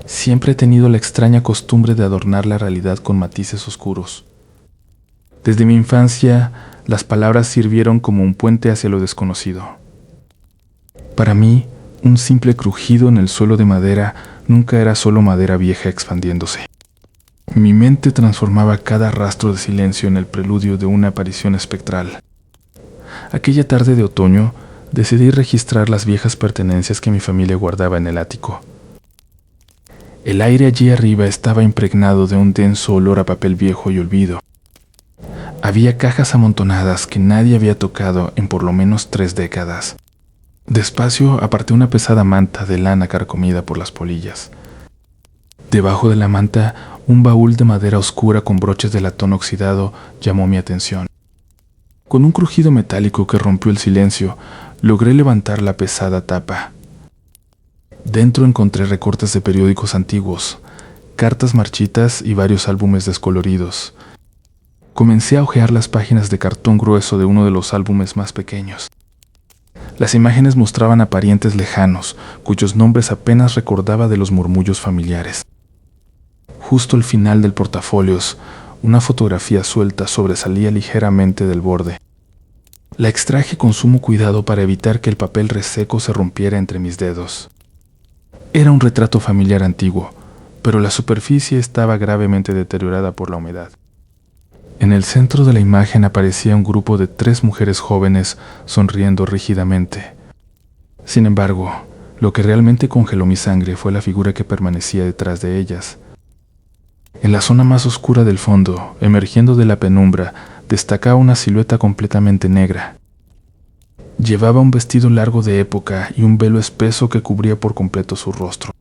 Siempre he tenido la extraña costumbre de adornar la realidad con matices oscuros. Desde mi infancia, las palabras sirvieron como un puente hacia lo desconocido. Para mí, un simple crujido en el suelo de madera nunca era solo madera vieja expandiéndose. Mi mente transformaba cada rastro de silencio en el preludio de una aparición espectral. Aquella tarde de otoño, decidí registrar las viejas pertenencias que mi familia guardaba en el ático. El aire allí arriba estaba impregnado de un denso olor a papel viejo y olvido. Había cajas amontonadas que nadie había tocado en por lo menos 3 décadas. Despacio aparté una pesada manta de lana carcomida por las polillas. Debajo de la manta, un baúl de madera oscura con broches de latón oxidado llamó mi atención. Con un crujido metálico que rompió el silencio, logré levantar la pesada tapa. Dentro encontré recortes de periódicos antiguos, cartas marchitas y varios álbumes descoloridos. Comencé a hojear las páginas de cartón grueso de uno de los álbumes más pequeños. Las imágenes mostraban a parientes lejanos, cuyos nombres apenas recordaba de los murmullos familiares. Justo al final del portafolios, una fotografía suelta sobresalía ligeramente del borde. La extraje con sumo cuidado para evitar que el papel reseco se rompiera entre mis dedos. Era un retrato familiar antiguo, pero la superficie estaba gravemente deteriorada por la humedad. En el centro de la imagen aparecía un grupo de 3 mujeres jóvenes sonriendo rígidamente. Sin embargo, lo que realmente congeló mi sangre fue la figura que permanecía detrás de ellas. En la zona más oscura del fondo, emergiendo de la penumbra, destacaba una silueta completamente negra. Llevaba un vestido largo de época y un velo espeso que cubría por completo su rostro.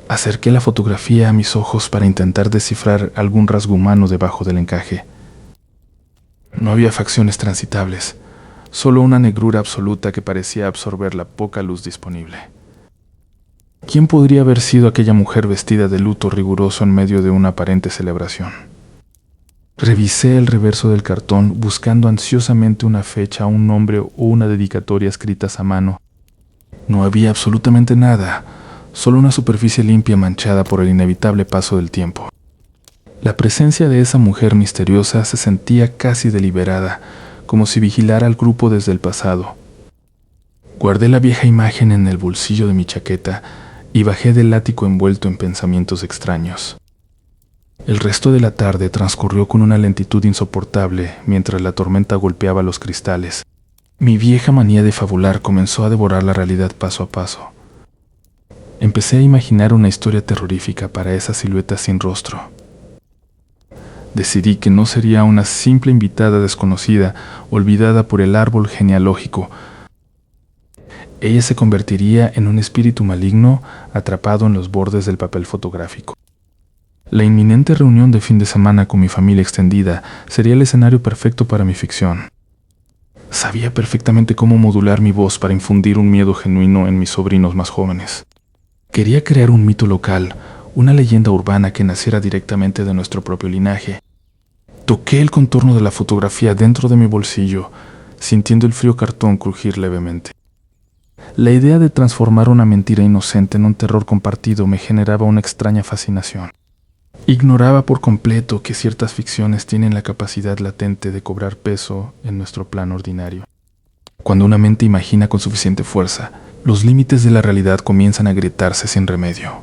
Acerqué la fotografía a mis ojos para intentar descifrar algún rasgo humano debajo del encaje. No había facciones transitables, solo una negrura absoluta que parecía absorber la poca luz disponible. ¿Quién podría haber sido aquella mujer vestida de luto riguroso en medio de una aparente celebración? Revisé el reverso del cartón buscando ansiosamente una fecha, un nombre o una dedicatoria escritas a mano. No había absolutamente nada, solo una superficie limpia manchada por el inevitable paso del tiempo. La presencia de esa mujer misteriosa se sentía casi deliberada, como si vigilara al grupo desde el pasado. Guardé la vieja imagen en el bolsillo de mi chaqueta y bajé del ático envuelto en pensamientos extraños. El resto de la tarde transcurrió con una lentitud insoportable mientras la tormenta golpeaba los cristales. Mi vieja manía de fabular comenzó a devorar la realidad paso a paso. Empecé a imaginar una historia terrorífica para esa silueta sin rostro. Decidí que no sería una simple invitada desconocida, olvidada por el árbol genealógico. Ella se convertiría en un espíritu maligno atrapado en los bordes del papel fotográfico. La inminente reunión de fin de semana con mi familia extendida sería el escenario perfecto para mi ficción. Sabía perfectamente cómo modular mi voz para infundir un miedo genuino en mis sobrinos más jóvenes. Quería crear un mito local, una leyenda urbana que naciera directamente de nuestro propio linaje. Toqué el contorno de la fotografía dentro de mi bolsillo, sintiendo el frío cartón crujir levemente. La idea de transformar una mentira inocente en un terror compartido me generaba una extraña fascinación. Ignoraba por completo que ciertas ficciones tienen la capacidad latente de cobrar peso en nuestro plano ordinario. Cuando una mente imagina con suficiente fuerza, los límites de la realidad comienzan a agrietarse sin remedio.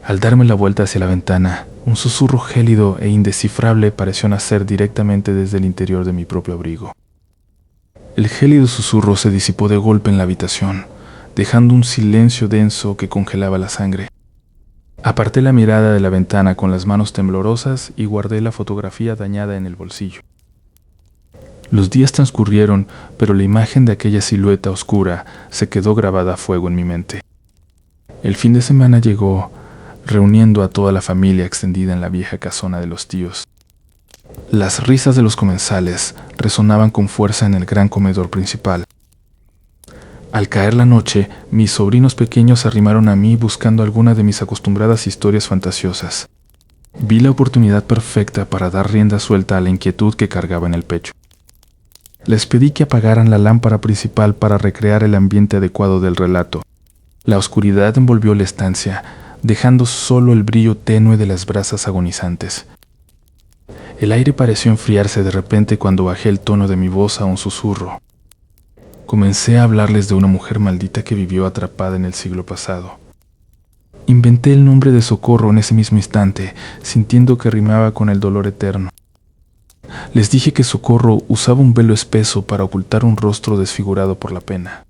Al darme la vuelta hacia la ventana, un susurro gélido e indescifrable pareció nacer directamente desde el interior de mi propio abrigo. El gélido susurro se disipó de golpe en la habitación, dejando un silencio denso que congelaba la sangre. Aparté la mirada de la ventana con las manos temblorosas y guardé la fotografía dañada en el bolsillo. Los días transcurrieron, pero la imagen de aquella silueta oscura se quedó grabada a fuego en mi mente. El fin de semana llegó, reuniendo a toda la familia extendida en la vieja casona de los tíos. Las risas de los comensales resonaban con fuerza en el gran comedor principal. Al caer la noche, mis sobrinos pequeños se arrimaron a mí buscando alguna de mis acostumbradas historias fantasiosas. Vi la oportunidad perfecta para dar rienda suelta a la inquietud que cargaba en el pecho. Les pedí que apagaran la lámpara principal para recrear el ambiente adecuado del relato. La oscuridad envolvió la estancia, dejando solo el brillo tenue de las brasas agonizantes. El aire pareció enfriarse de repente cuando bajé el tono de mi voz a un susurro. Comencé a hablarles de una mujer maldita que vivió atrapada en el siglo pasado. Inventé el nombre de Socorro en ese mismo instante, sintiendo que rimaba con el dolor eterno. Les dije que Socorro usaba un velo espeso para ocultar un rostro desfigurado por la pena.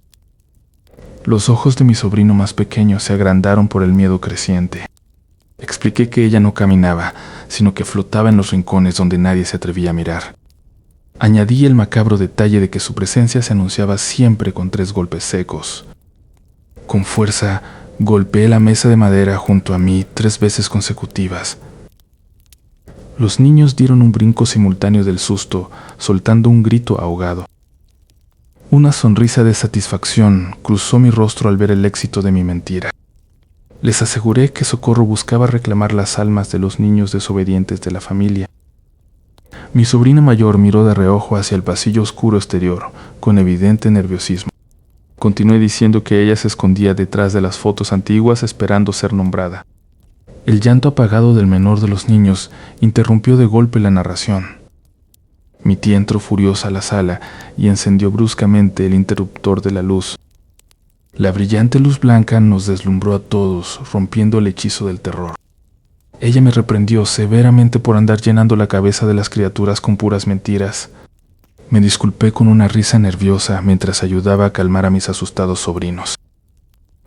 Los ojos de mi sobrino más pequeño se agrandaron por el miedo creciente. Expliqué que ella no caminaba, sino que flotaba en los rincones donde nadie se atrevía a mirar. Añadí el macabro detalle de que su presencia se anunciaba siempre con 3 golpes secos. Con fuerza, golpeé la mesa de madera junto a mí 3 veces consecutivas. Los niños dieron un brinco simultáneo del susto, soltando un grito ahogado. Una sonrisa de satisfacción cruzó mi rostro al ver el éxito de mi mentira. Les aseguré que Socorro buscaba reclamar las almas de los niños desobedientes de la familia. Mi sobrina mayor miró de reojo hacia el pasillo oscuro exterior, con evidente nerviosismo. Continué diciendo que ella se escondía detrás de las fotos antiguas esperando ser nombrada. El llanto apagado del menor de los niños interrumpió de golpe la narración. Mi tía entró furiosa a la sala y encendió bruscamente el interruptor de la luz. La brillante luz blanca nos deslumbró a todos, rompiendo el hechizo del terror. Ella me reprendió severamente por andar llenando la cabeza de las criaturas con puras mentiras. Me disculpé con una risa nerviosa mientras ayudaba a calmar a mis asustados sobrinos.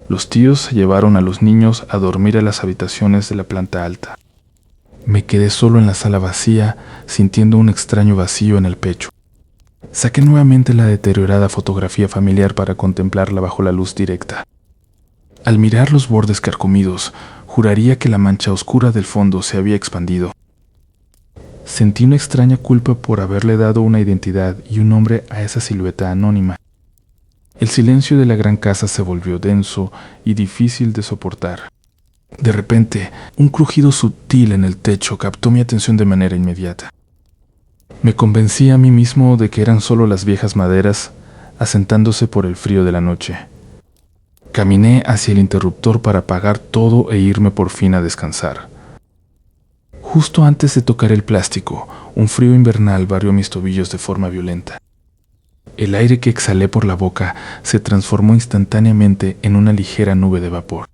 Los tíos se llevaron a los niños a dormir a las habitaciones de la planta alta. Me quedé solo en la sala vacía, sintiendo un extraño vacío en el pecho. Saqué nuevamente la deteriorada fotografía familiar para contemplarla bajo la luz directa. Al mirar los bordes carcomidos, juraría que la mancha oscura del fondo se había expandido. Sentí una extraña culpa por haberle dado una identidad y un nombre a esa silueta anónima. El silencio de la gran casa se volvió denso y difícil de soportar. De repente, un crujido sutil en el techo captó mi atención de manera inmediata. Me convencí a mí mismo de que eran solo las viejas maderas asentándose por el frío de la noche. Caminé hacia el interruptor para apagar todo e irme por fin a descansar. Justo antes de tocar el plástico, un frío invernal barrió mis tobillos de forma violenta. El aire que exhalé por la boca se transformó instantáneamente en una ligera nube de vapor.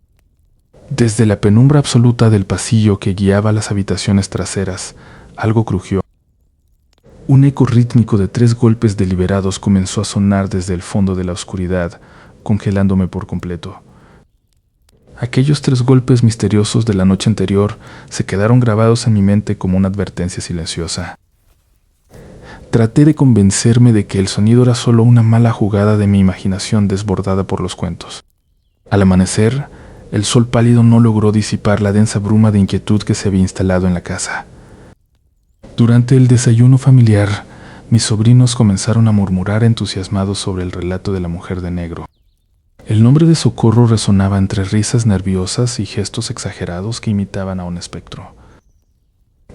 Desde la penumbra absoluta del pasillo que guiaba a las habitaciones traseras, algo crujió. Un eco rítmico de 3 golpes deliberados comenzó a sonar desde el fondo de la oscuridad, congelándome por completo. Aquellos 3 golpes misteriosos de la noche anterior se quedaron grabados en mi mente como una advertencia silenciosa. Traté de convencerme de que el sonido era solo una mala jugada de mi imaginación desbordada por los cuentos. Al amanecer, el sol pálido no logró disipar la densa bruma de inquietud que se había instalado en la casa. Durante el desayuno familiar, mis sobrinos comenzaron a murmurar entusiasmados sobre el relato de la mujer de negro. El nombre de Socorro resonaba entre risas nerviosas y gestos exagerados que imitaban a un espectro.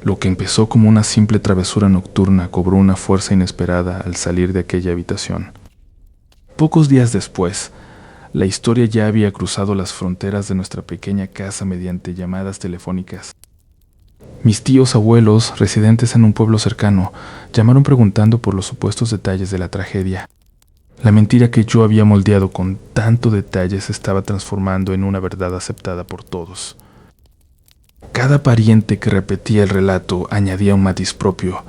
Lo que empezó como una simple travesura nocturna cobró una fuerza inesperada al salir de aquella habitación. Pocos días después, la historia ya había cruzado las fronteras de nuestra pequeña casa mediante llamadas telefónicas. Mis tíos abuelos, residentes en un pueblo cercano, llamaron preguntando por los supuestos detalles de la tragedia. La mentira que yo había moldeado con tanto detalle se estaba transformando en una verdad aceptada por todos. Cada pariente que repetía el relato añadía un matiz propio,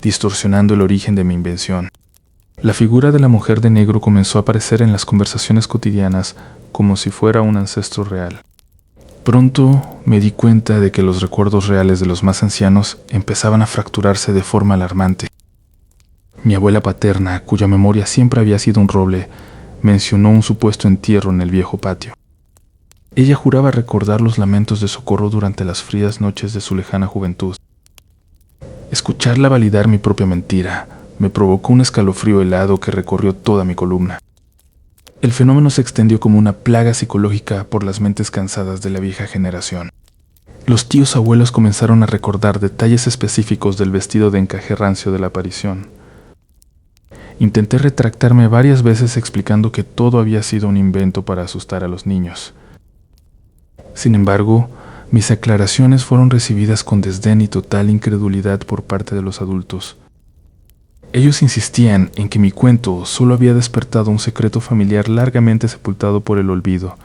distorsionando el origen de mi invención. La figura de la mujer de negro comenzó a aparecer en las conversaciones cotidianas como si fuera un ancestro real. Pronto me di cuenta de que los recuerdos reales de los más ancianos empezaban a fracturarse de forma alarmante. Mi abuela paterna, cuya memoria siempre había sido un roble, mencionó un supuesto entierro en el viejo patio. Ella juraba recordar los lamentos de Socorro durante las frías noches de su lejana juventud. Escucharla validar mi propia mentira me provocó un escalofrío helado que recorrió toda mi columna. El fenómeno se extendió como una plaga psicológica por las mentes cansadas de la vieja generación. Los tíos abuelos comenzaron a recordar detalles específicos del vestido de encaje rancio de la aparición. Intenté retractarme varias veces explicando que todo había sido un invento para asustar a los niños. Sin embargo, mis aclaraciones fueron recibidas con desdén y total incredulidad por parte de los adultos. Ellos insistían en que mi cuento solo había despertado un secreto familiar largamente sepultado por el olvido.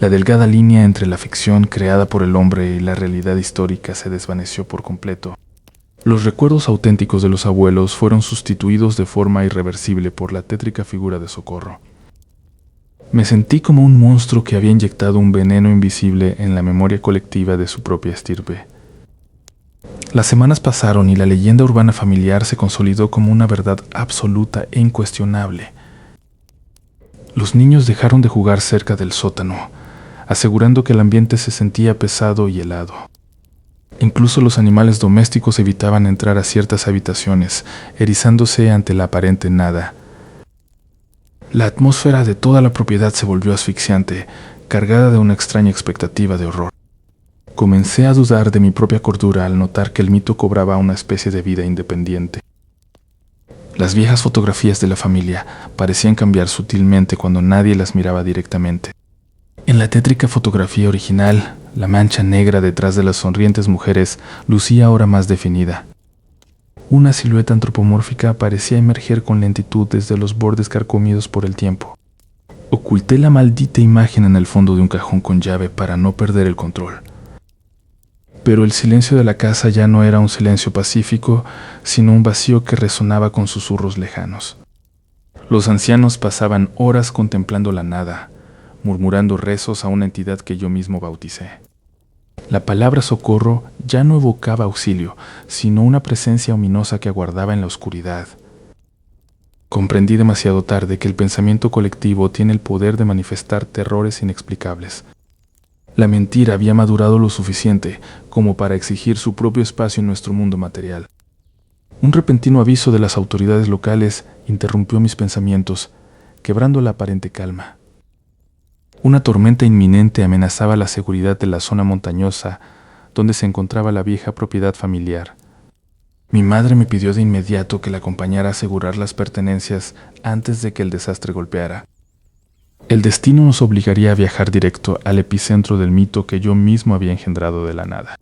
La delgada línea entre la ficción creada por el hombre y la realidad histórica se desvaneció por completo. Los recuerdos auténticos de los abuelos fueron sustituidos de forma irreversible por la tétrica figura de Socorro. Me sentí como un monstruo que había inyectado un veneno invisible en la memoria colectiva de su propia estirpe. Las semanas pasaron y la leyenda urbana familiar se consolidó como una verdad absoluta e incuestionable. Los niños dejaron de jugar cerca del sótano, asegurando que el ambiente se sentía pesado y helado. Incluso los animales domésticos evitaban entrar a ciertas habitaciones, erizándose ante la aparente nada. La atmósfera de toda la propiedad se volvió asfixiante, cargada de una extraña expectativa de horror. Comencé a dudar de mi propia cordura al notar que el mito cobraba una especie de vida independiente. Las viejas fotografías de la familia parecían cambiar sutilmente cuando nadie las miraba directamente. En la tétrica fotografía original, la mancha negra detrás de las sonrientes mujeres lucía ahora más definida. Una silueta antropomórfica parecía emerger con lentitud desde los bordes carcomidos por el tiempo. Oculté la maldita imagen en el fondo de un cajón con llave para no perder el control. Pero el silencio de la casa ya no era un silencio pacífico, sino un vacío que resonaba con susurros lejanos. Los ancianos pasaban horas contemplando la nada, murmurando rezos a una entidad que yo mismo bauticé. La palabra socorro ya no evocaba auxilio, sino una presencia ominosa que aguardaba en la oscuridad. Comprendí demasiado tarde que el pensamiento colectivo tiene el poder de manifestar terrores inexplicables. La mentira había madurado lo suficiente como para exigir su propio espacio en nuestro mundo material. Un repentino aviso de las autoridades locales interrumpió mis pensamientos, quebrando la aparente calma. Una tormenta inminente amenazaba la seguridad de la zona montañosa donde se encontraba la vieja propiedad familiar. Mi madre me pidió de inmediato que la acompañara a asegurar las pertenencias antes de que el desastre golpeara. El destino nos obligaría a viajar directo al epicentro del mito que yo mismo había engendrado de la nada.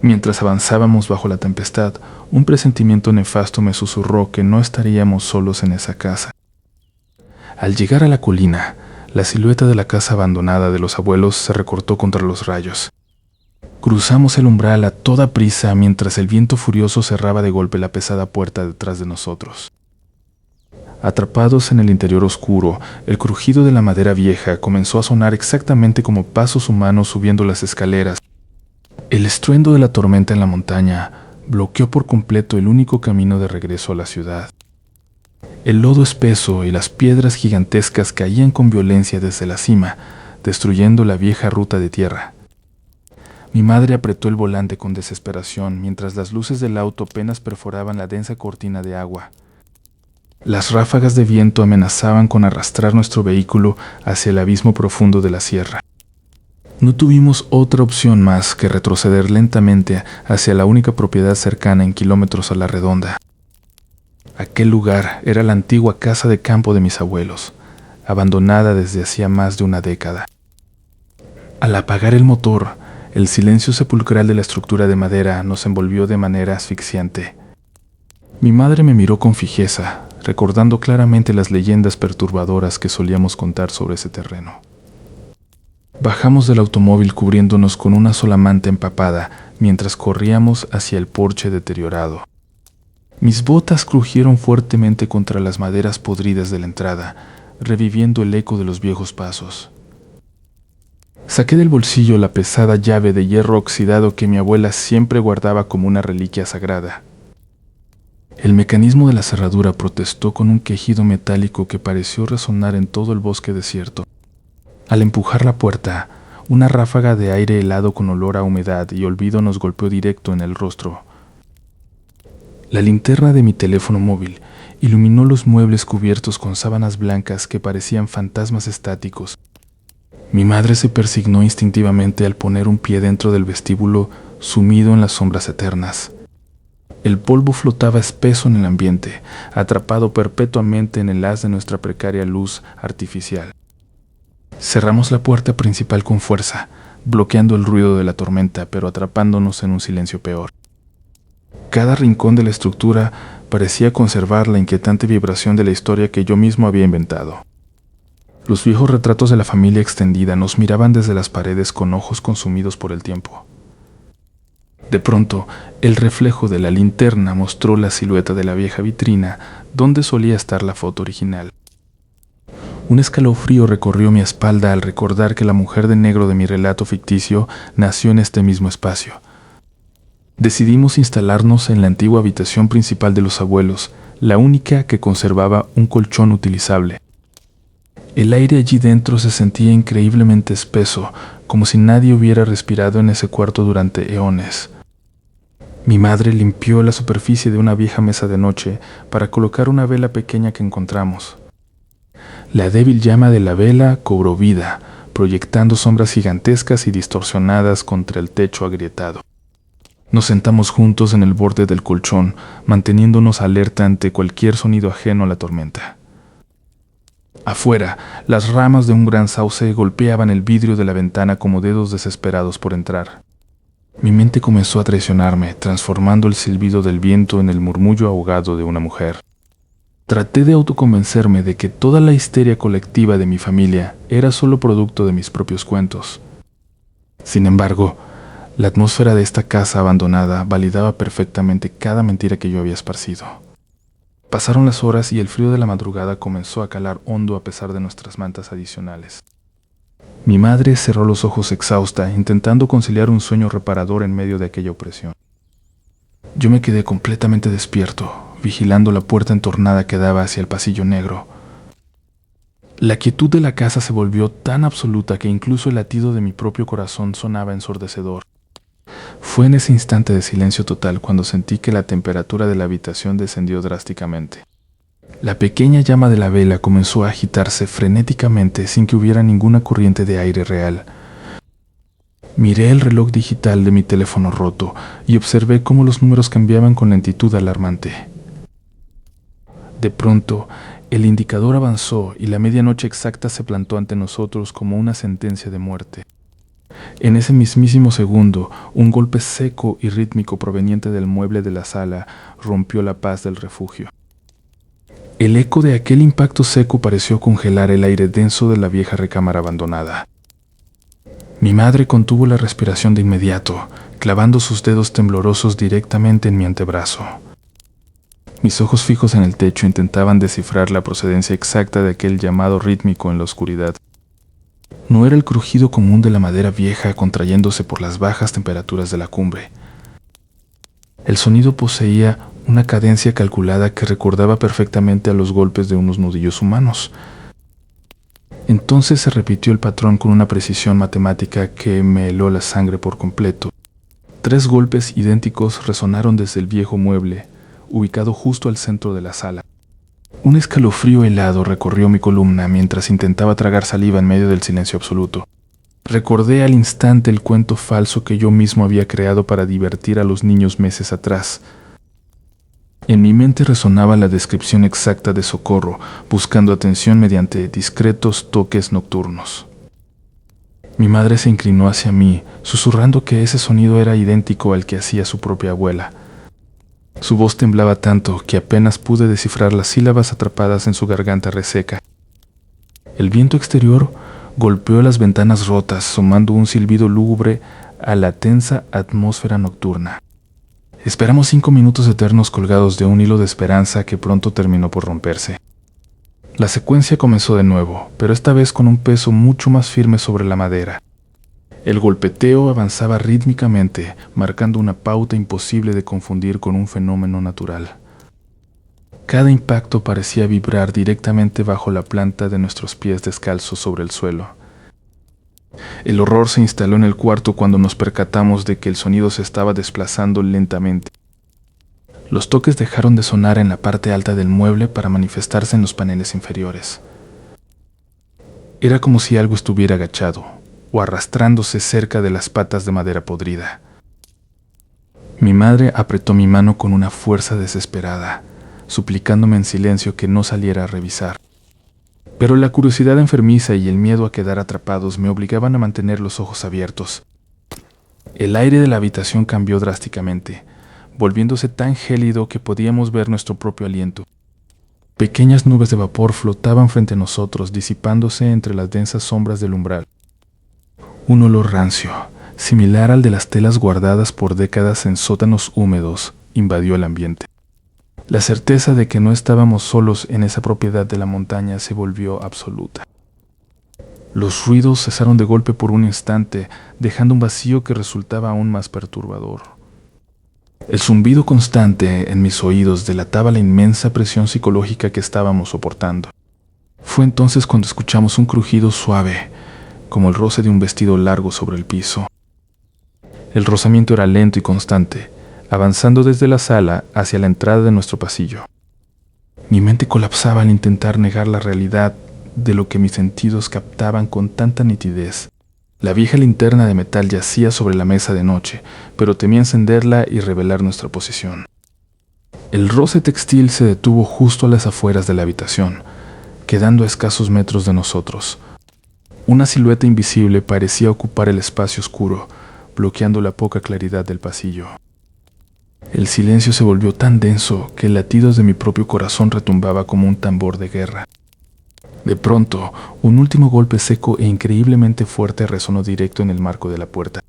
Mientras avanzábamos bajo la tempestad, un presentimiento nefasto me susurró que no estaríamos solos en esa casa. Al llegar a la colina, la silueta de la casa abandonada de los abuelos se recortó contra los rayos. Cruzamos el umbral a toda prisa mientras el viento furioso cerraba de golpe la pesada puerta detrás de nosotros. Atrapados en el interior oscuro, el crujido de la madera vieja comenzó a sonar exactamente como pasos humanos subiendo las escaleras. El estruendo de la tormenta en la montaña bloqueó por completo el único camino de regreso a la ciudad. El lodo espeso y las piedras gigantescas caían con violencia desde la cima, destruyendo la vieja ruta de tierra. Mi madre apretó el volante con desesperación mientras las luces del auto apenas perforaban la densa cortina de agua. Las ráfagas de viento amenazaban con arrastrar nuestro vehículo hacia el abismo profundo de la sierra. No tuvimos otra opción más que retroceder lentamente hacia la única propiedad cercana en kilómetros a la redonda. Aquel lugar era la antigua casa de campo de mis abuelos, abandonada desde hacía más de una década. Al apagar el motor, el silencio sepulcral de la estructura de madera nos envolvió de manera asfixiante. Mi madre me miró con fijeza, recordando claramente las leyendas perturbadoras que solíamos contar sobre ese terreno. Bajamos del automóvil cubriéndonos con una sola manta empapada mientras corríamos hacia el porche deteriorado. Mis botas crujieron fuertemente contra las maderas podridas de la entrada, reviviendo el eco de los viejos pasos. Saqué del bolsillo la pesada llave de hierro oxidado que mi abuela siempre guardaba como una reliquia sagrada. El mecanismo de la cerradura protestó con un quejido metálico que pareció resonar en todo el bosque desierto. Al empujar la puerta, una ráfaga de aire helado con olor a humedad y olvido nos golpeó directo en el rostro. La linterna de mi teléfono móvil iluminó los muebles cubiertos con sábanas blancas que parecían fantasmas estáticos. Mi madre se persignó instintivamente al poner un pie dentro del vestíbulo sumido en las sombras eternas. El polvo flotaba espeso en el ambiente, atrapado perpetuamente en el haz de nuestra precaria luz artificial. Cerramos la puerta principal con fuerza, bloqueando el ruido de la tormenta, pero atrapándonos en un silencio peor. Cada rincón de la estructura parecía conservar la inquietante vibración de la historia que yo mismo había inventado. Los viejos retratos de la familia extendida nos miraban desde las paredes con ojos consumidos por el tiempo. De pronto, el reflejo de la linterna mostró la silueta de la vieja vitrina donde solía estar la foto original. Un escalofrío recorrió mi espalda al recordar que la mujer de negro de mi relato ficticio nació en este mismo espacio. Decidimos instalarnos en la antigua habitación principal de los abuelos, la única que conservaba un colchón utilizable. El aire allí dentro se sentía increíblemente espeso, como si nadie hubiera respirado en ese cuarto durante eones. Mi madre limpió la superficie de una vieja mesa de noche para colocar una vela pequeña que encontramos. La débil llama de la vela cobró vida, proyectando sombras gigantescas y distorsionadas contra el techo agrietado. Nos sentamos juntos en el borde del colchón, manteniéndonos alerta ante cualquier sonido ajeno a la tormenta. Afuera, las ramas de un gran sauce golpeaban el vidrio de la ventana como dedos desesperados por entrar. Mi mente comenzó a traicionarme, transformando el silbido del viento en el murmullo ahogado de una mujer. Traté de autoconvencerme de que toda la histeria colectiva de mi familia era solo producto de mis propios cuentos. Sin embargo, la atmósfera de esta casa abandonada validaba perfectamente cada mentira que yo había esparcido. Pasaron las horas y el frío de la madrugada comenzó a calar hondo a pesar de nuestras mantas adicionales. Mi madre cerró los ojos exhausta, intentando conciliar un sueño reparador en medio de aquella opresión. Yo me quedé completamente despierto, vigilando la puerta entornada que daba hacia el pasillo negro. La quietud de la casa se volvió tan absoluta que incluso el latido de mi propio corazón sonaba ensordecedor. Fue en ese instante de silencio total cuando sentí que la temperatura de la habitación descendió drásticamente. La pequeña llama de la vela comenzó a agitarse frenéticamente sin que hubiera ninguna corriente de aire real. Miré el reloj digital de mi teléfono roto y observé cómo los números cambiaban con lentitud alarmante. De pronto, el indicador avanzó y la medianoche exacta se plantó ante nosotros como una sentencia de muerte. En ese mismísimo segundo, un golpe seco y rítmico proveniente del mueble de la sala rompió la paz del refugio. El eco de aquel impacto seco pareció congelar el aire denso de la vieja recámara abandonada. Mi madre contuvo la respiración de inmediato, clavando sus dedos temblorosos directamente en mi antebrazo. Mis ojos fijos en el techo intentaban descifrar la procedencia exacta de aquel llamado rítmico en la oscuridad. No era el crujido común de la madera vieja contrayéndose por las bajas temperaturas de la cumbre. El sonido poseía una cadencia calculada que recordaba perfectamente a los golpes de unos nudillos humanos. Entonces se repitió el patrón con una precisión matemática que me heló la sangre por completo. 3 golpes idénticos resonaron desde el viejo mueble, ubicado justo al centro de la sala. Un escalofrío helado recorrió mi columna mientras intentaba tragar saliva en medio del silencio absoluto. Recordé al instante el cuento falso que yo mismo había creado para divertir a los niños meses atrás. En mi mente resonaba la descripción exacta de Socorro, buscando atención mediante discretos toques nocturnos. Mi madre se inclinó hacia mí, susurrando que ese sonido era idéntico al que hacía su propia abuela. Su voz temblaba tanto que apenas pude descifrar las sílabas atrapadas en su garganta reseca. El viento exterior golpeó las ventanas rotas, sumando un silbido lúgubre a la tensa atmósfera nocturna. Esperamos 5 minutos eternos colgados de un hilo de esperanza que pronto terminó por romperse. La secuencia comenzó de nuevo, pero esta vez con un peso mucho más firme sobre la madera. El golpeteo avanzaba rítmicamente, marcando una pauta imposible de confundir con un fenómeno natural. Cada impacto parecía vibrar directamente bajo la planta de nuestros pies descalzos sobre el suelo. El horror se instaló en el cuarto cuando nos percatamos de que el sonido se estaba desplazando lentamente. Los toques dejaron de sonar en la parte alta del mueble para manifestarse en los paneles inferiores. Era como si algo estuviera agachado o arrastrándose cerca de las patas de madera podrida. Mi madre apretó mi mano con una fuerza desesperada, suplicándome en silencio que no saliera a revisar. Pero la curiosidad enfermiza y el miedo a quedar atrapados me obligaban a mantener los ojos abiertos. El aire de la habitación cambió drásticamente, volviéndose tan gélido que podíamos ver nuestro propio aliento. Pequeñas nubes de vapor flotaban frente a nosotros, disipándose entre las densas sombras del umbral. Un olor rancio, similar al de las telas guardadas por décadas en sótanos húmedos, invadió el ambiente. La certeza de que no estábamos solos en esa propiedad de la montaña se volvió absoluta. Los ruidos cesaron de golpe por un instante, dejando un vacío que resultaba aún más perturbador. El zumbido constante en mis oídos delataba la inmensa presión psicológica que estábamos soportando. Fue entonces cuando escuchamos un crujido suave, como el roce de un vestido largo sobre el piso. El rozamiento era lento y constante, avanzando desde la sala hacia la entrada de nuestro pasillo. Mi mente colapsaba al intentar negar la realidad de lo que mis sentidos captaban con tanta nitidez. La vieja linterna de metal yacía sobre la mesa de noche, pero temía encenderla y revelar nuestra posición. El roce textil se detuvo justo a las afueras de la habitación, quedando a escasos metros de nosotros. Una silueta invisible parecía ocupar el espacio oscuro, bloqueando la poca claridad del pasillo. El silencio se volvió tan denso que el latido de mi propio corazón retumbaba como un tambor de guerra. De pronto, un último golpe seco e increíblemente fuerte resonó directo en el marco de la puerta.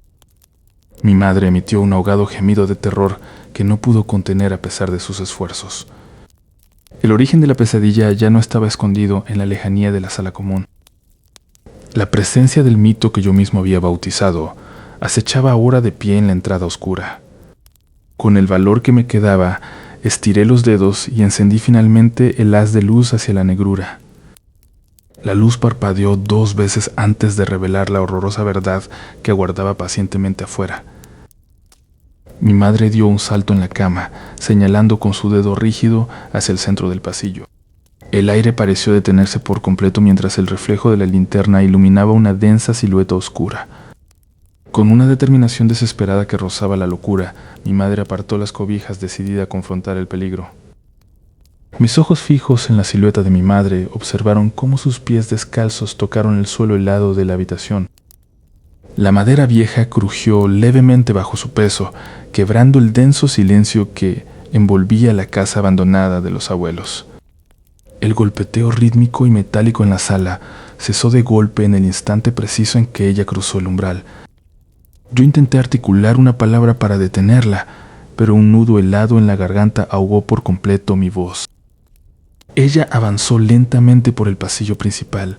Mi madre emitió un ahogado gemido de terror que no pudo contener a pesar de sus esfuerzos. El origen de la pesadilla ya no estaba escondido en la lejanía de la sala común. La presencia del mito que yo mismo había bautizado acechaba ahora de pie en la entrada oscura. Con el valor que me quedaba, estiré los dedos y encendí finalmente el haz de luz hacia la negrura. La luz parpadeó 2 veces antes de revelar la horrorosa verdad que aguardaba pacientemente afuera. Mi madre dio un salto en la cama, señalando con su dedo rígido hacia el centro del pasillo. El aire pareció detenerse por completo mientras el reflejo de la linterna iluminaba una densa silueta oscura. Con una determinación desesperada que rozaba la locura, mi madre apartó las cobijas decidida a confrontar el peligro. Mis ojos fijos en la silueta de mi madre observaron cómo sus pies descalzos tocaron el suelo helado de la habitación. La madera vieja crujió levemente bajo su peso, quebrando el denso silencio que envolvía la casa abandonada de los abuelos. El golpeteo rítmico y metálico en la sala cesó de golpe en el instante preciso en que ella cruzó el umbral. Yo intenté articular una palabra para detenerla, pero un nudo helado en la garganta ahogó por completo mi voz. Ella avanzó lentamente por el pasillo principal,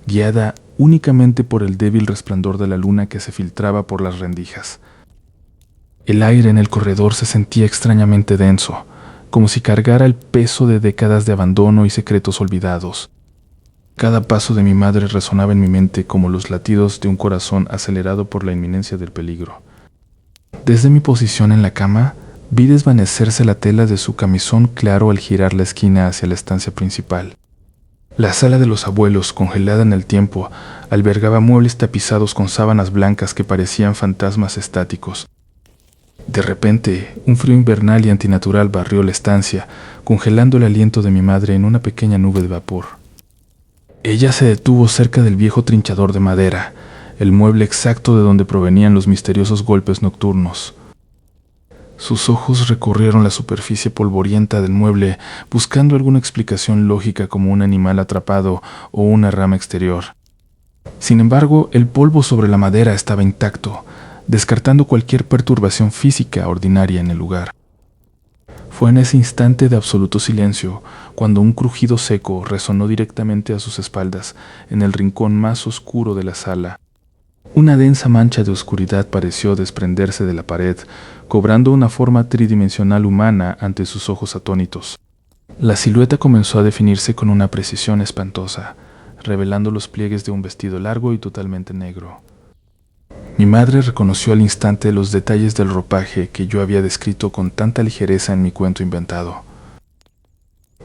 guiada únicamente por el débil resplandor de la luna que se filtraba por las rendijas. El aire en el corredor se sentía extrañamente denso, como si cargara el peso de décadas de abandono y secretos olvidados. Cada paso de mi madre resonaba en mi mente como los latidos de un corazón acelerado por la inminencia del peligro. Desde mi posición en la cama, vi desvanecerse la tela de su camisón claro al girar la esquina hacia la estancia principal. La sala de los abuelos, congelada en el tiempo, albergaba muebles tapizados con sábanas blancas que parecían fantasmas estáticos. De repente, un frío invernal y antinatural barrió la estancia, congelando el aliento de mi madre en una pequeña nube de vapor. Ella se detuvo cerca del viejo trinchador de madera, el mueble exacto de donde provenían los misteriosos golpes nocturnos. Sus ojos recorrieron la superficie polvorienta del mueble, buscando alguna explicación lógica como un animal atrapado o una rama exterior. Sin embargo, el polvo sobre la madera estaba intacto, descartando cualquier perturbación física ordinaria en el lugar. Fue en ese instante de absoluto silencio cuando un crujido seco resonó directamente a sus espaldas en el rincón más oscuro de la sala. Una densa mancha de oscuridad pareció desprenderse de la pared, cobrando una forma tridimensional humana ante sus ojos atónitos. La silueta comenzó a definirse con una precisión espantosa, revelando los pliegues de un vestido largo y totalmente negro. Mi madre reconoció al instante los detalles del ropaje que yo había descrito con tanta ligereza en mi cuento inventado.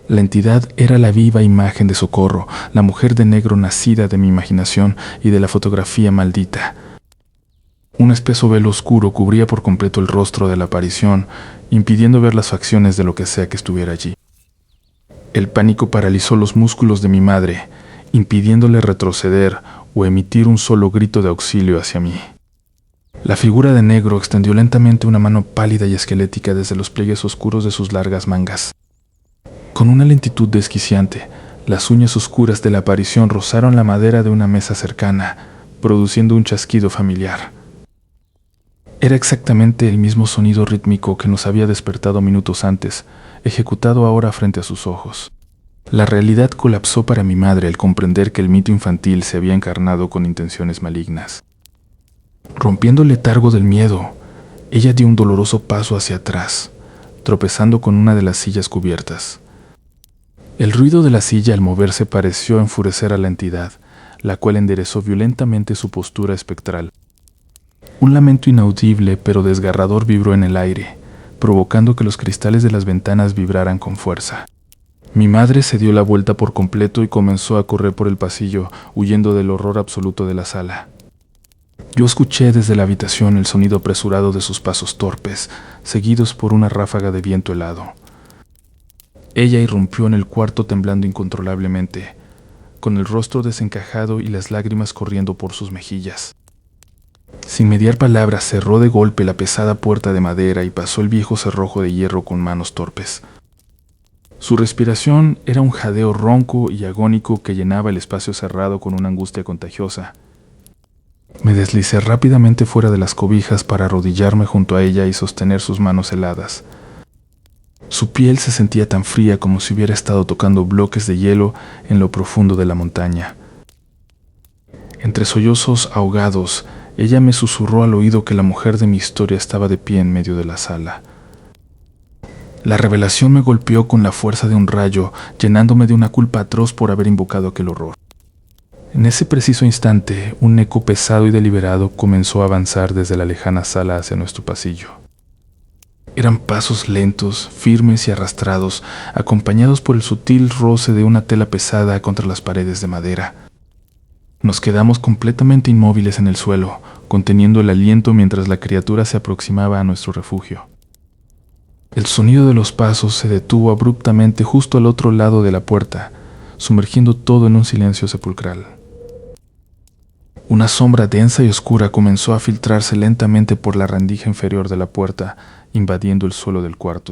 La entidad era la viva imagen de Socorro, la mujer de negro nacida de mi imaginación y de la fotografía maldita. Un espeso velo oscuro cubría por completo el rostro de la aparición, impidiendo ver las facciones de lo que sea que estuviera allí. El pánico paralizó los músculos de mi madre, impidiéndole retroceder o emitir un solo grito de auxilio hacia mí. La figura de negro extendió lentamente una mano pálida y esquelética desde los pliegues oscuros de sus largas mangas. Con una lentitud desquiciante, las uñas oscuras de la aparición rozaron la madera de una mesa cercana, produciendo un chasquido familiar. Era exactamente el mismo sonido rítmico que nos había despertado minutos antes, ejecutado ahora frente a sus ojos. La realidad colapsó para mi madre al comprender que el mito infantil se había encarnado con intenciones malignas. Rompiendo el letargo del miedo, ella dio un doloroso paso hacia atrás, tropezando con una de las sillas cubiertas. El ruido de la silla al moverse pareció enfurecer a la entidad, la cual enderezó violentamente su postura espectral. Un lamento inaudible pero desgarrador vibró en el aire, provocando que los cristales de las ventanas vibraran con fuerza. Mi madre se dio la vuelta por completo y comenzó a correr por el pasillo, huyendo del horror absoluto de la sala. Yo escuché desde la habitación el sonido apresurado de sus pasos torpes, seguidos por una ráfaga de viento helado. Ella irrumpió en el cuarto temblando incontrolablemente, con el rostro desencajado y las lágrimas corriendo por sus mejillas. Sin mediar palabras, cerró de golpe la pesada puerta de madera y pasó el viejo cerrojo de hierro con manos torpes. Su respiración era un jadeo ronco y agónico que llenaba el espacio cerrado con una angustia contagiosa. Me deslicé rápidamente fuera de las cobijas para arrodillarme junto a ella y sostener sus manos heladas. Su piel se sentía tan fría como si hubiera estado tocando bloques de hielo en lo profundo de la montaña. Entre sollozos ahogados, ella me susurró al oído que la mujer de mi historia estaba de pie en medio de la sala. La revelación me golpeó con la fuerza de un rayo, llenándome de una culpa atroz por haber invocado aquel horror. En ese preciso instante, un eco pesado y deliberado comenzó a avanzar desde la lejana sala hacia nuestro pasillo. Eran pasos lentos, firmes y arrastrados, acompañados por el sutil roce de una tela pesada contra las paredes de madera. Nos quedamos completamente inmóviles en el suelo, conteniendo el aliento mientras la criatura se aproximaba a nuestro refugio. El sonido de los pasos se detuvo abruptamente justo al otro lado de la puerta, sumergiendo todo en un silencio sepulcral. Una sombra densa y oscura comenzó a filtrarse lentamente por la rendija inferior de la puerta, invadiendo el suelo del cuarto.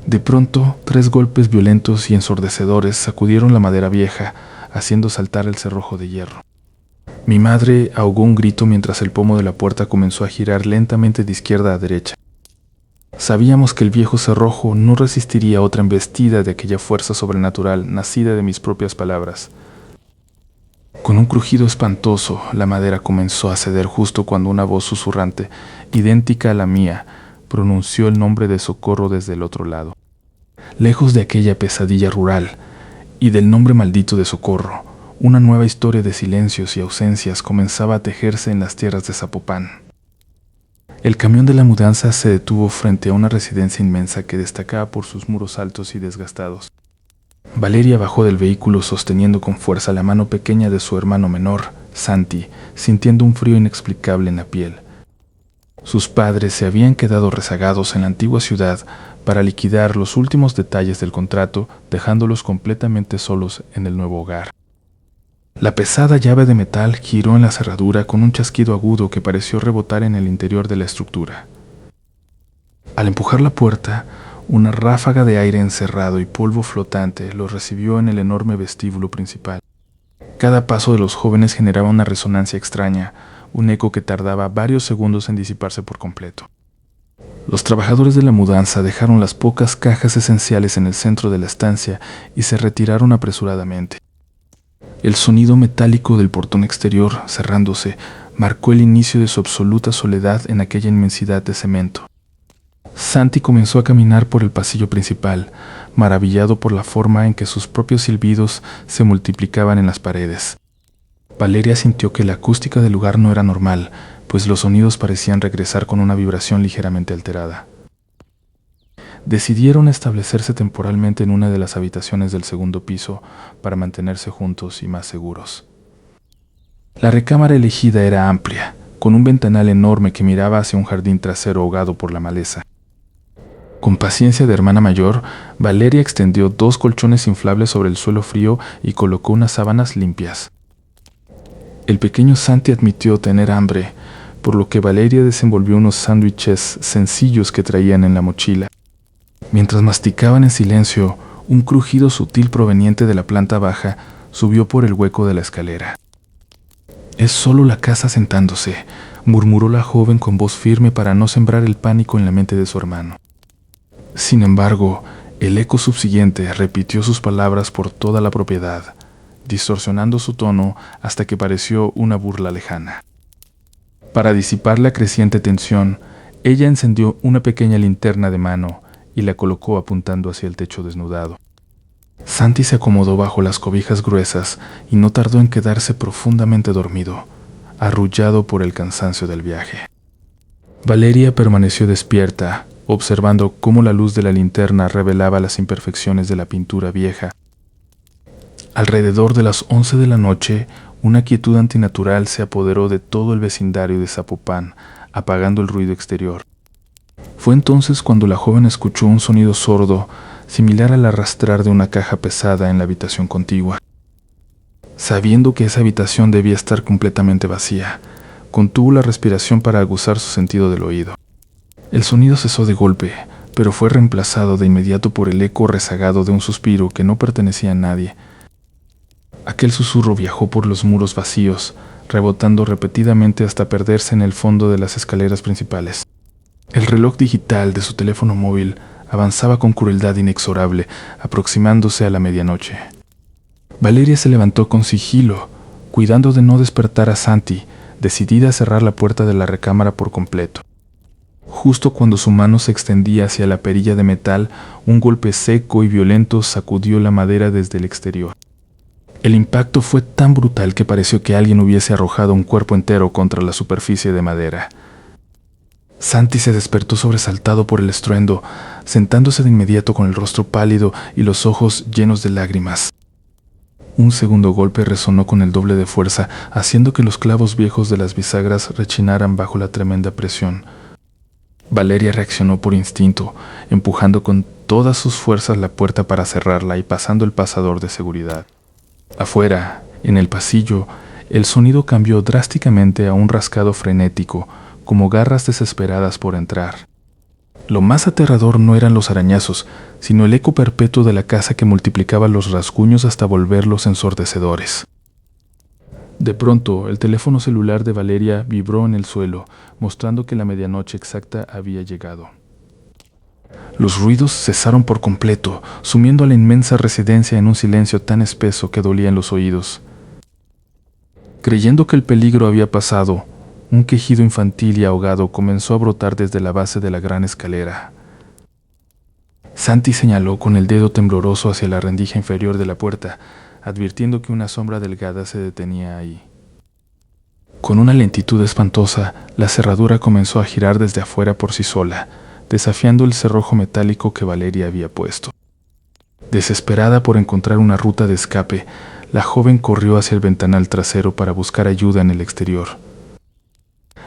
De pronto, 3 golpes violentos y ensordecedores sacudieron la madera vieja, haciendo saltar el cerrojo de hierro. Mi madre ahogó un grito mientras el pomo de la puerta comenzó a girar lentamente de izquierda a derecha. Sabíamos que el viejo cerrojo no resistiría otra embestida de aquella fuerza sobrenatural nacida de mis propias palabras. Con un crujido espantoso, la madera comenzó a ceder justo cuando una voz susurrante, idéntica a la mía, pronunció el nombre de Socorro desde el otro lado. Lejos de aquella pesadilla rural y del nombre maldito de Socorro, una nueva historia de silencios y ausencias comenzaba a tejerse en las tierras de Zapopan. El camión de la mudanza se detuvo frente a una residencia inmensa que destacaba por sus muros altos y desgastados. Valeria bajó del vehículo sosteniendo con fuerza la mano pequeña de su hermano menor, Santi, sintiendo un frío inexplicable en la piel. Sus padres se habían quedado rezagados en la antigua ciudad para liquidar los últimos detalles del contrato, dejándolos completamente solos en el nuevo hogar. La pesada llave de metal giró en la cerradura con un chasquido agudo que pareció rebotar en el interior de la estructura. Al empujar la puerta, una ráfaga de aire encerrado y polvo flotante los recibió en el enorme vestíbulo principal. Cada paso de los jóvenes generaba una resonancia extraña, un eco que tardaba varios segundos en disiparse por completo. Los trabajadores de la mudanza dejaron las pocas cajas esenciales en el centro de la estancia y se retiraron apresuradamente. El sonido metálico del portón exterior, cerrándose, marcó el inicio de su absoluta soledad en aquella inmensidad de cemento. Santi comenzó a caminar por el pasillo principal, maravillado por la forma en que sus propios silbidos se multiplicaban en las paredes. Valeria sintió que la acústica del lugar no era normal, pues los sonidos parecían regresar con una vibración ligeramente alterada. Decidieron establecerse temporalmente en una de las habitaciones del segundo piso para mantenerse juntos y más seguros. La recámara elegida era amplia, con un ventanal enorme que miraba hacia un jardín trasero ahogado por la maleza. Con paciencia de hermana mayor, Valeria extendió 2 colchones inflables sobre el suelo frío y colocó unas sábanas limpias. El pequeño Santi admitió tener hambre, por lo que Valeria desenvolvió unos sándwiches sencillos que traían en la mochila. Mientras masticaban en silencio, un crujido sutil proveniente de la planta baja subió por el hueco de la escalera. «Es solo la casa sentándose», murmuró la joven con voz firme para no sembrar el pánico en la mente de su hermano. Sin embargo, el eco subsiguiente repitió sus palabras por toda la propiedad, distorsionando su tono hasta que pareció una burla lejana. Para disipar la creciente tensión, ella encendió una pequeña linterna de mano y la colocó apuntando hacia el techo desnudado. Santi se acomodó bajo las cobijas gruesas y no tardó en quedarse profundamente dormido, arrullado por el cansancio del viaje. Valeria permaneció despierta, observando cómo la luz de la linterna revelaba las imperfecciones de la pintura vieja. Alrededor de las 11 de la noche, una quietud antinatural se apoderó de todo el vecindario de Zapopan, apagando el ruido exterior. Fue entonces cuando la joven escuchó un sonido sordo, similar al arrastrar de una caja pesada en la habitación contigua. Sabiendo que esa habitación debía estar completamente vacía, contuvo la respiración para aguzar su sentido del oído. El sonido cesó de golpe, pero fue reemplazado de inmediato por el eco rezagado de un suspiro que no pertenecía a nadie. Aquel susurro viajó por los muros vacíos, rebotando repetidamente hasta perderse en el fondo de las escaleras principales. El reloj digital de su teléfono móvil avanzaba con crueldad inexorable, aproximándose a la medianoche. Valeria se levantó con sigilo, cuidando de no despertar a Santi, decidida a cerrar la puerta de la recámara por completo. Justo cuando su mano se extendía hacia la perilla de metal, un golpe seco y violento sacudió la madera desde el exterior. El impacto fue tan brutal que pareció que alguien hubiese arrojado un cuerpo entero contra la superficie de madera. Santi se despertó sobresaltado por el estruendo, sentándose de inmediato con el rostro pálido y los ojos llenos de lágrimas. Un segundo golpe resonó con el doble de fuerza, haciendo que los clavos viejos de las bisagras rechinaran bajo la tremenda presión. Valeria reaccionó por instinto, empujando con todas sus fuerzas la puerta para cerrarla y pasando el pasador de seguridad. Afuera, en el pasillo, el sonido cambió drásticamente a un rascado frenético, como garras desesperadas por entrar. Lo más aterrador no eran los arañazos, sino el eco perpetuo de la casa que multiplicaba los rasguños hasta volverlos ensordecedores. De pronto, el teléfono celular de Valeria vibró en el suelo, mostrando que la medianoche exacta había llegado. Los ruidos cesaron por completo, sumiendo a la inmensa residencia en un silencio tan espeso que dolía en los oídos. Creyendo que el peligro había pasado, un quejido infantil y ahogado comenzó a brotar desde la base de la gran escalera. Santi señaló con el dedo tembloroso hacia la rendija inferior de la puerta, advirtiendo que una sombra delgada se detenía ahí. Con una lentitud espantosa, la cerradura comenzó a girar desde afuera por sí sola, desafiando el cerrojo metálico que Valeria había puesto. Desesperada por encontrar una ruta de escape, la joven corrió hacia el ventanal trasero para buscar ayuda en el exterior.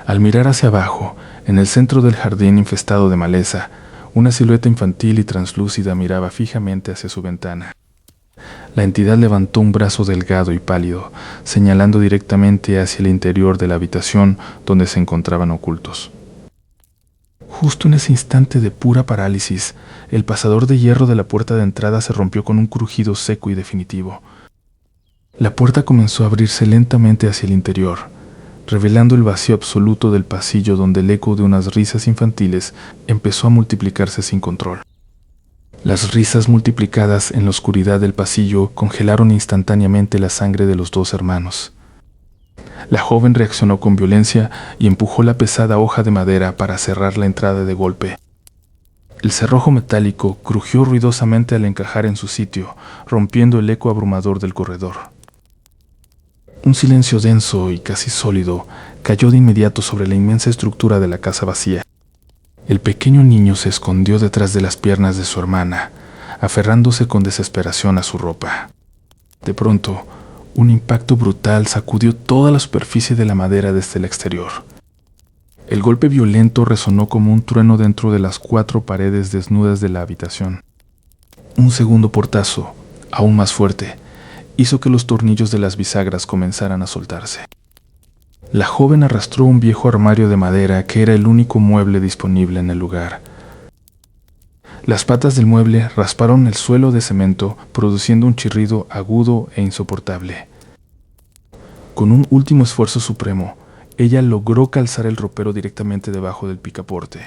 Al mirar hacia abajo, en el centro del jardín infestado de maleza, una silueta infantil y translúcida miraba fijamente hacia su ventana. La entidad levantó un brazo delgado y pálido, señalando directamente hacia el interior de la habitación donde se encontraban ocultos. Justo en ese instante de pura parálisis, el pasador de hierro de la puerta de entrada se rompió con un crujido seco y definitivo. La puerta comenzó a abrirse lentamente hacia el interior, revelando el vacío absoluto del pasillo donde el eco de unas risas infantiles empezó a multiplicarse sin control. Las risas multiplicadas en la oscuridad del pasillo congelaron instantáneamente la sangre de los dos hermanos. La joven reaccionó con violencia y empujó la pesada hoja de madera para cerrar la entrada de golpe. El cerrojo metálico crujió ruidosamente al encajar en su sitio, rompiendo el eco abrumador del corredor. Un silencio denso y casi sólido cayó de inmediato sobre la inmensa estructura de la casa vacía. El pequeño niño se escondió detrás de las piernas de su hermana, aferrándose con desesperación a su ropa. De pronto, un impacto brutal sacudió toda la superficie de la madera desde el exterior. El golpe violento resonó como un trueno dentro de las 4 paredes desnudas de la habitación. Un segundo portazo, aún más fuerte, hizo que los tornillos de las bisagras comenzaran a soltarse. La joven arrastró un viejo armario de madera que era el único mueble disponible en el lugar. Las patas del mueble rasparon el suelo de cemento, produciendo un chirrido agudo e insoportable. Con un último esfuerzo supremo, ella logró calzar el ropero directamente debajo del picaporte.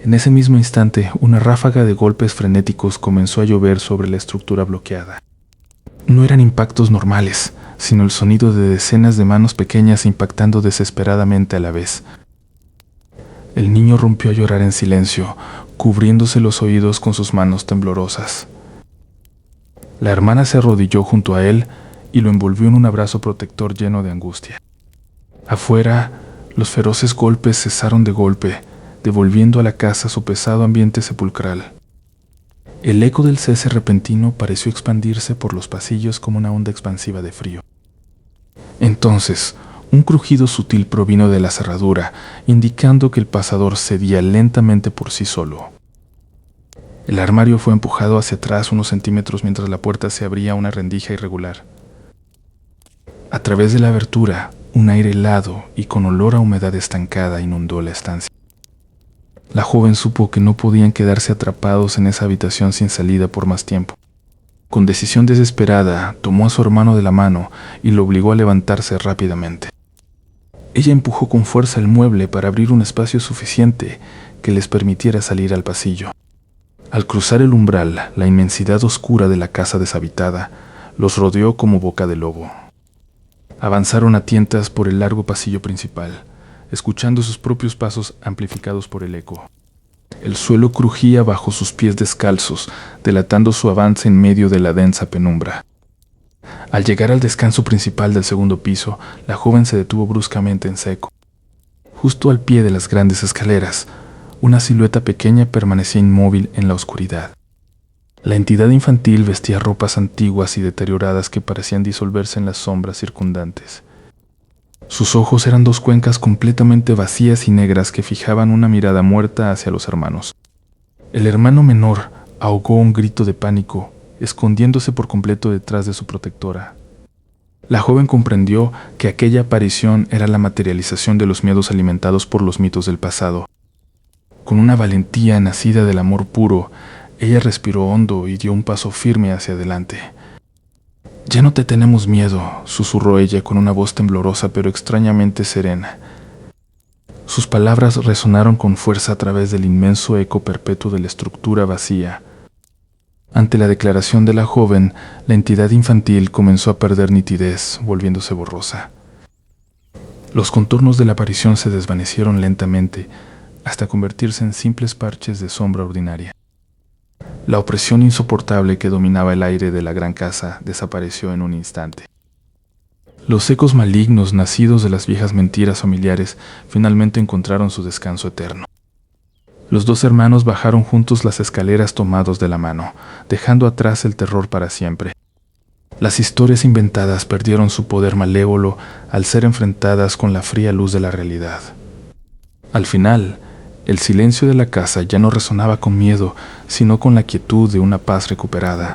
En ese mismo instante, una ráfaga de golpes frenéticos comenzó a llover sobre la estructura bloqueada. No eran impactos normales, sino el sonido de decenas de manos pequeñas impactando desesperadamente a la vez. El niño rompió a llorar en silencio, cubriéndose los oídos con sus manos temblorosas. La hermana se arrodilló junto a él y lo envolvió en un abrazo protector lleno de angustia. Afuera, los feroces golpes cesaron de golpe, devolviendo a la casa su pesado ambiente sepulcral. El eco del cese repentino pareció expandirse por los pasillos como una onda expansiva de frío. Entonces, un crujido sutil provino de la cerradura, indicando que el pasador cedía lentamente por sí solo. El armario fue empujado hacia atrás unos centímetros mientras la puerta se abría a una rendija irregular. A través de la abertura, un aire helado y con olor a humedad estancada inundó la estancia. La joven supo que no podían quedarse atrapados en esa habitación sin salida por más tiempo. Con decisión desesperada, tomó a su hermano de la mano y lo obligó a levantarse rápidamente. Ella empujó con fuerza el mueble para abrir un espacio suficiente que les permitiera salir al pasillo. Al cruzar el umbral, la inmensidad oscura de la casa deshabitada los rodeó como boca de lobo. Avanzaron a tientas por el largo pasillo principal, escuchando sus propios pasos amplificados por el eco. El suelo crujía bajo sus pies descalzos, delatando su avance en medio de la densa penumbra. Al llegar al descanso principal del segundo piso, la joven se detuvo bruscamente en seco. Justo al pie de las grandes escaleras, una silueta pequeña permanecía inmóvil en la oscuridad. La entidad infantil vestía ropas antiguas y deterioradas que parecían disolverse en las sombras circundantes. Sus ojos eran 2 cuencas completamente vacías y negras que fijaban una mirada muerta hacia los hermanos. El hermano menor ahogó un grito de pánico, escondiéndose por completo detrás de su protectora. La joven comprendió que aquella aparición era la materialización de los miedos alimentados por los mitos del pasado. Con una valentía nacida del amor puro, ella respiró hondo y dio un paso firme hacia adelante. «Ya no te tenemos miedo», susurró ella con una voz temblorosa pero extrañamente serena. Sus palabras resonaron con fuerza a través del inmenso eco perpetuo de la estructura vacía. Ante la declaración de la joven, la entidad infantil comenzó a perder nitidez, volviéndose borrosa. Los contornos de la aparición se desvanecieron lentamente, hasta convertirse en simples parches de sombra ordinaria. La opresión insoportable que dominaba el aire de la gran casa desapareció en un instante. Los ecos malignos nacidos de las viejas mentiras familiares finalmente encontraron su descanso eterno. Los 2 hermanos bajaron juntos las escaleras tomados de la mano, dejando atrás el terror para siempre. Las historias inventadas perdieron su poder malévolo al ser enfrentadas con la fría luz de la realidad. Al final, el silencio de la casa ya no resonaba con miedo, sino con la quietud de una paz recuperada.